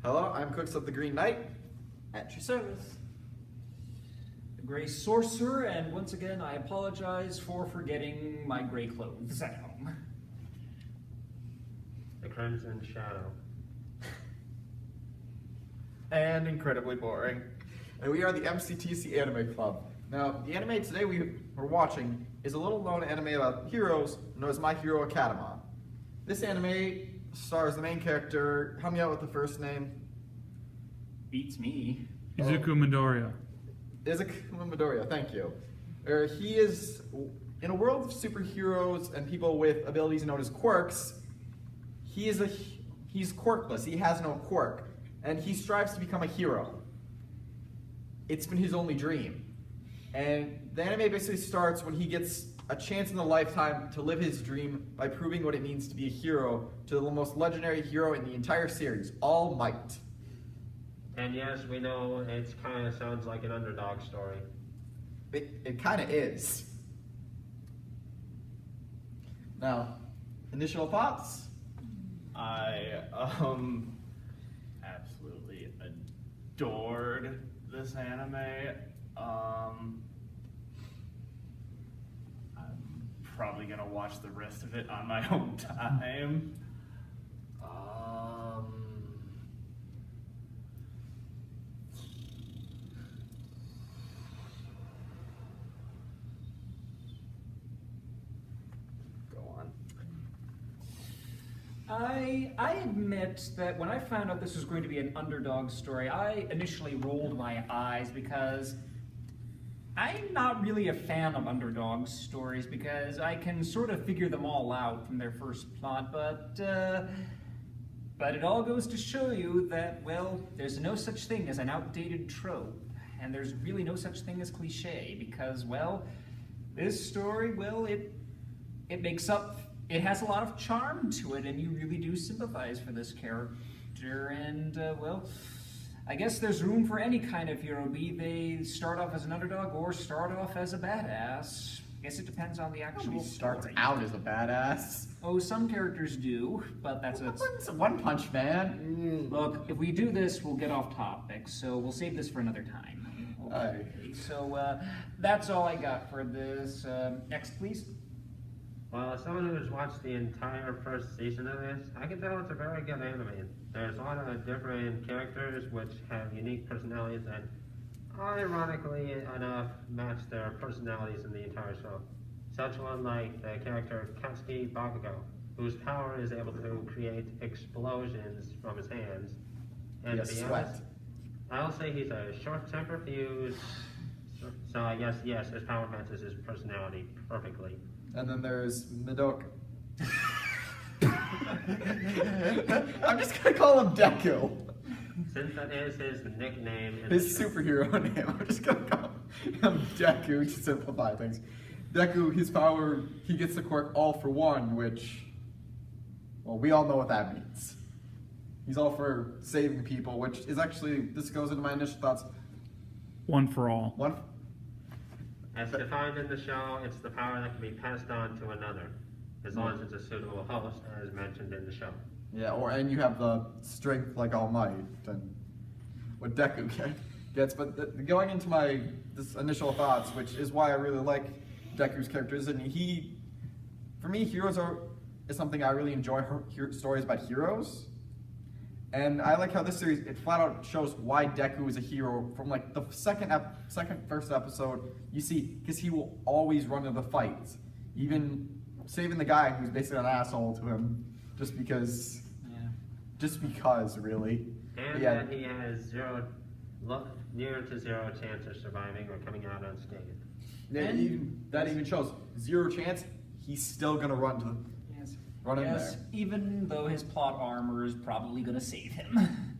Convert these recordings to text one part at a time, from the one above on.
Hello, I'm Cooks of the Green Knight. At your service. The Grey Sorcerer, and once again I apologize for forgetting my grey clothes at home. The Crimson Shadow. And incredibly boring. And we are the MCTC Anime Club. Now, the anime today we're watching is a little known anime about heroes known as My Hero Academia. This anime stars the main character. Help me out with the first name. Beats me. Izuku Midoriya. Izuku Midoriya, thank you. He is, in a world of superheroes and people with abilities known as quirks, he's quirkless, he has no quirk, and he strives to become a hero. It's been his only dream. And the anime basically starts when he gets a chance in a lifetime to live his dream by proving what it means to be a hero to the most legendary hero in the entire series, All Might. And yes, we know it kind of sounds like an underdog story. It kind of is. Now, initial thoughts? I absolutely adored this anime. I'm probably gonna watch the rest of it on my own time. I admit that when I found out this was going to be an underdog story, I initially rolled my eyes because I'm not really a fan of underdog stories because I can sort of figure them all out from their first plot, but it all goes to show you that, well, there's no such thing as an outdated trope, and there's really no such thing as cliche because, well, this story, well, it has a lot of charm to it, and you really do sympathize for this character, and, well, I guess there's room for any kind of hero, be they start off as an underdog or start off as a badass. I guess it depends on the actual He starts story. out as a badass. Oh, some characters do, but that's It's a One Punch Man. Look, if we do this, we'll get off topic, so we'll save this for another time. Okay, so that's all I got for this. Next, please. Well, as someone who's watched the entire first season of this, I can tell it's a very good anime. There's a lot of different characters which have unique personalities that, ironically enough, match their personalities in the entire show. Such one like the character Katsuki Bakugo, whose power is able to create explosions from his hands. And to be honest, I'll say he's a short-tempered fuse, so I guess, yes, his power matches his personality perfectly. And then there's Madoka. I'm just gonna call him Deku. Since that is his nickname. His superhero name. I'm just gonna call him Deku to simplify things. Deku, his power, he gets the quirk All for One, which, well, we all know what that means. He's all for saving people, which is actually, this goes into my initial thoughts. One for all. As defined in the show, it's the power that can be passed on to another, as long as it's a suitable host, as mentioned in the show. Yeah, and you have the strength like All Might, and what Deku gets. But going into this initial thoughts, which is why I really like Deku's characters, and for me, heroes is something I really enjoy. Stories about heroes. And I like how this series, it flat out shows why Deku is a hero from like the first episode. You see, because he will always run to the fights, even saving the guy who's basically an asshole to him, just because, really. And that he has near to zero chance of surviving or coming out unscathed. Yeah, that even shows 0 chance. He's still gonna run to. Run in there. Even though his plot armor is probably going to save him.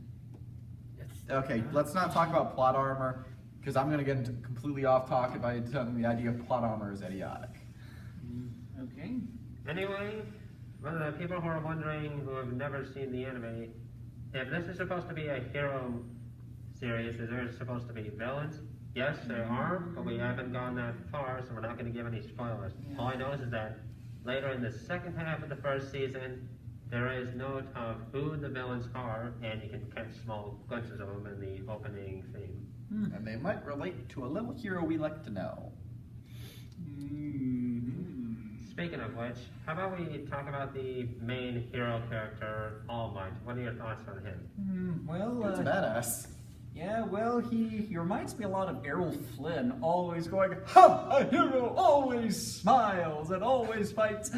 Okay, let's not talk about plot armor, because I'm going to get into completely off topic by telling the idea of plot armor is idiotic. Okay. Anyway, for the people who are wondering, who have never seen the anime, if this is supposed to be a hero series, is there supposed to be villains? Yes, there are, but we haven't gone that far, so we're not going to give any spoilers. All I know is that later in the second half of the first season, There is note of who the villains are, and you can catch small glimpses of them in the opening theme. And they might relate to a little hero we like to know. Speaking of which, how about we talk about the main hero character, All Might? What are your thoughts on him? It's badass. Yeah, well, he reminds me a lot of Errol Flynn, always going, ha! A hero always smiles and always fights.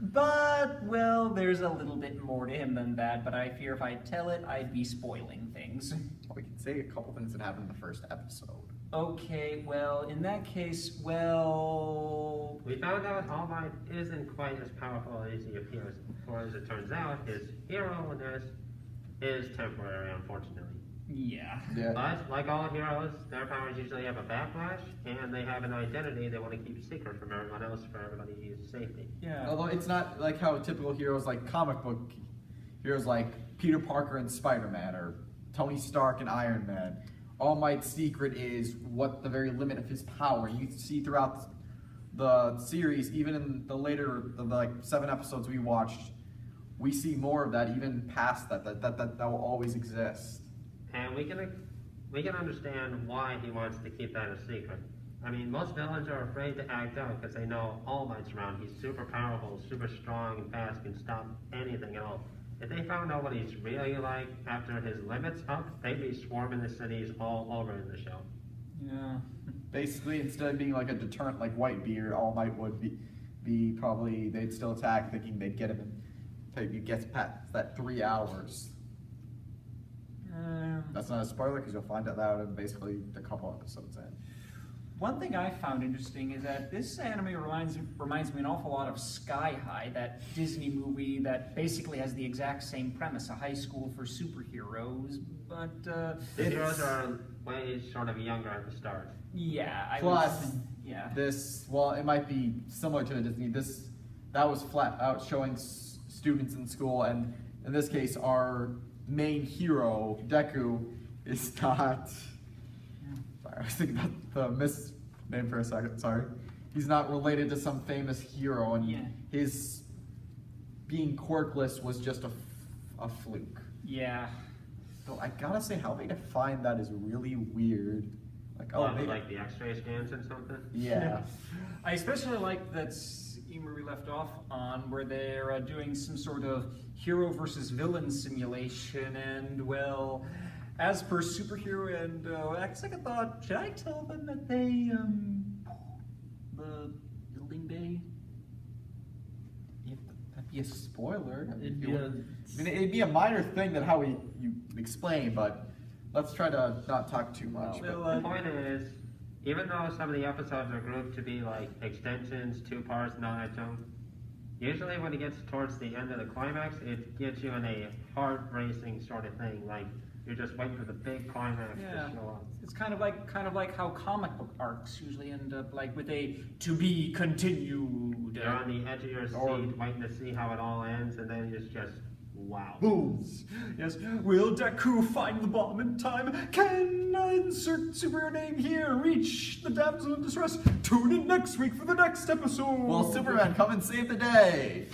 But, well, there's a little bit more to him than that, but I fear if I tell it, I'd be spoiling things. We can say a couple things that happened in the first episode. Okay, well, in that case, well... We found out All Might isn't quite as powerful as he appears, for as it turns out, his hero-ness is temporary, unfortunately. Yeah. But, like all heroes, their powers usually have a backlash, and they have an identity they want to keep secret from everyone else for everybody's safety. Yeah. Although it's not like how typical heroes like comic book heroes like Peter Parker and Spider-Man or Tony Stark and Iron Man. All Might's secret is what the very limit of his power. You see throughout the series, even in the later, the 7 episodes we watched, we see more of that even past that will always exist. And we can understand why he wants to keep that a secret. I mean, most villains are afraid to act out because they know All Might's around. He's super powerful, super strong, and fast, can stop anything at all. If they found out what he's really like after his limit's up, they'd be swarming the cities all over in the show. Yeah. Basically, instead of being like a deterrent like Whitebeard, All Might would be probably, they'd still attack thinking they'd get him in, he gets past that 3 hours. That's not a spoiler because you'll find out that in basically a couple episodes in. One thing I found interesting is that this anime reminds me an awful lot of Sky High, that Disney movie that basically has the exact same premise, a high school for superheroes, but The heroes are way sort of younger at the start. yeah, This, well, it might be similar to the Disney. That was flat out showing students in school, and in this case, our main hero, Deku, is not. Sorry, I was thinking about the misname for a second. Sorry, he's not related to some famous hero, and his being quirkless was just a fluke. Yeah. So I gotta say, how they define that is really weird. Like, Like the X-ray scans and something? Yeah. I especially like that scene where we left off on, where they're doing some sort of hero versus villain simulation, and well, as per superhero, and at second thought, should I tell them that they, the building bay? That'd be a spoiler. It'd be a minor thing that how you explain, but let's try to not talk too much. The point is, even though some of the episodes are grouped to be like extensions, 2 parts, not its own, usually when it gets towards the end of the climax, it gets you in a heart-racing sort of thing. Like you're just waiting for the big climax to show up. It's kind of like how comic book arcs usually end up, like with a "to be continued." You're on the edge of your seat, waiting to see how it all ends, and then it's just wow. Boom. Yes. Will Deku find the bomb in time? Can insert superhero name here reach the damsel in distress? Tune in next week for the next episode. Will Superman come and save the day?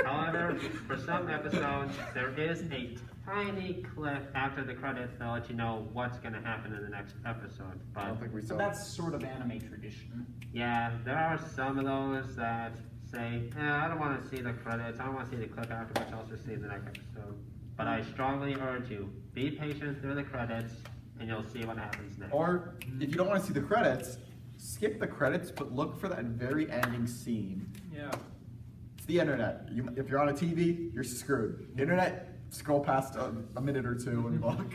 However, for some episodes, there is a tiny clip after the credits that let you know what's going to happen in the next episode. I don't But think we saw. So that's sort of anime tradition. yeah, there are some of those that say, I don't want to see the credits, I don't want to see the clip afterwards, I'll just see the next episode. But I strongly urge you, be patient through the credits, and you'll see what happens next. Or if you don't want to see the credits, skip the credits, but look for that very ending scene. Yeah. It's the internet. If you're on a TV, you're screwed. Internet, scroll past a minute or two and look.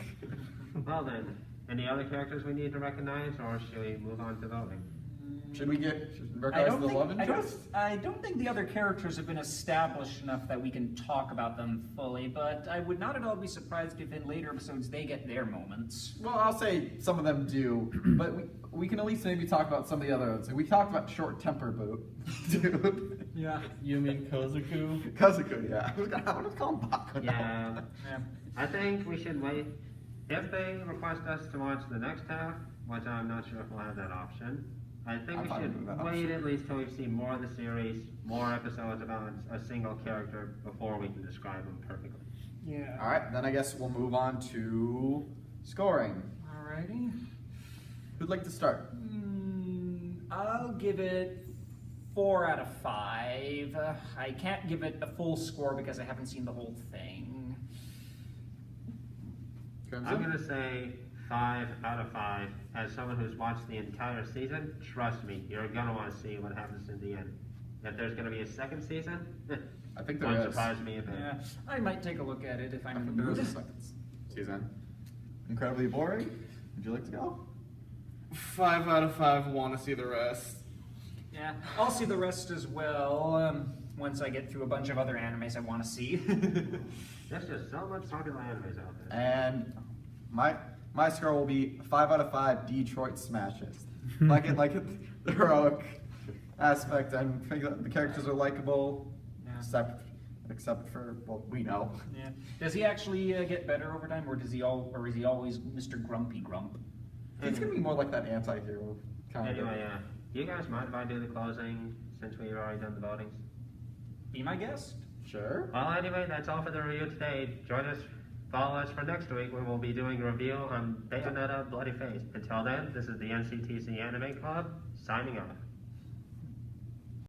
Well then, any other characters we need to recognize, or should we move on to voting? Should we recognize the love interest? I don't think the other characters have been established enough that we can talk about them fully, but I would not at all be surprised if in later episodes they get their moments. Well, I'll say some of them do, but we can at least maybe talk about some of the other ones. We talked about short temper dude. Yeah. You mean Kozaku? Kazuku, yeah. I was gonna call him Baku. Yeah, I think we should wait. If they request us to watch the next half, which I'm not sure if we'll have that option, I think I'm we fine with should that. wait at least till we see more of the series, more episodes about a single character before we can describe him perfectly. Yeah. All right, then I guess we'll move on to scoring. Alrighty. Who'd like to start? I'll give it 4 out of 5. I can't give it a full score because I haven't seen the whole thing. Crimson? I'm gonna say 5 out of 5. As someone who's watched the entire season, trust me, you're gonna want to see what happens in the end. If there's gonna be a second season, I think there won't is. surprise me a bit. Yeah, I might take a look at it if I I'm in think the there is mood. a second season. Incredibly boring. Would you like to go? 5 out of 5. Want to see the rest. Yeah, I'll see the rest as well once I get through a bunch of other animes I want to see. There's just so much popular animes out there. And my score will be 5 out of 5 Detroit smashes. like it, the heroic aspect, and I think that the characters are likable, Yeah. except for, well, we know. Yeah. Does he actually get better over time, or is he always Mr. Grumpy Grump? He's gonna be more like that anti-hero kind Anyway, of. do you guys mind if I do the closing since we've already done the votings? Be my guest. Sure. Well, anyway, that's all for the review today. Follow us for next week when we'll be doing a review on Bayonetta Bloody Face. Until then, this is the MCTC Anime Club, signing off.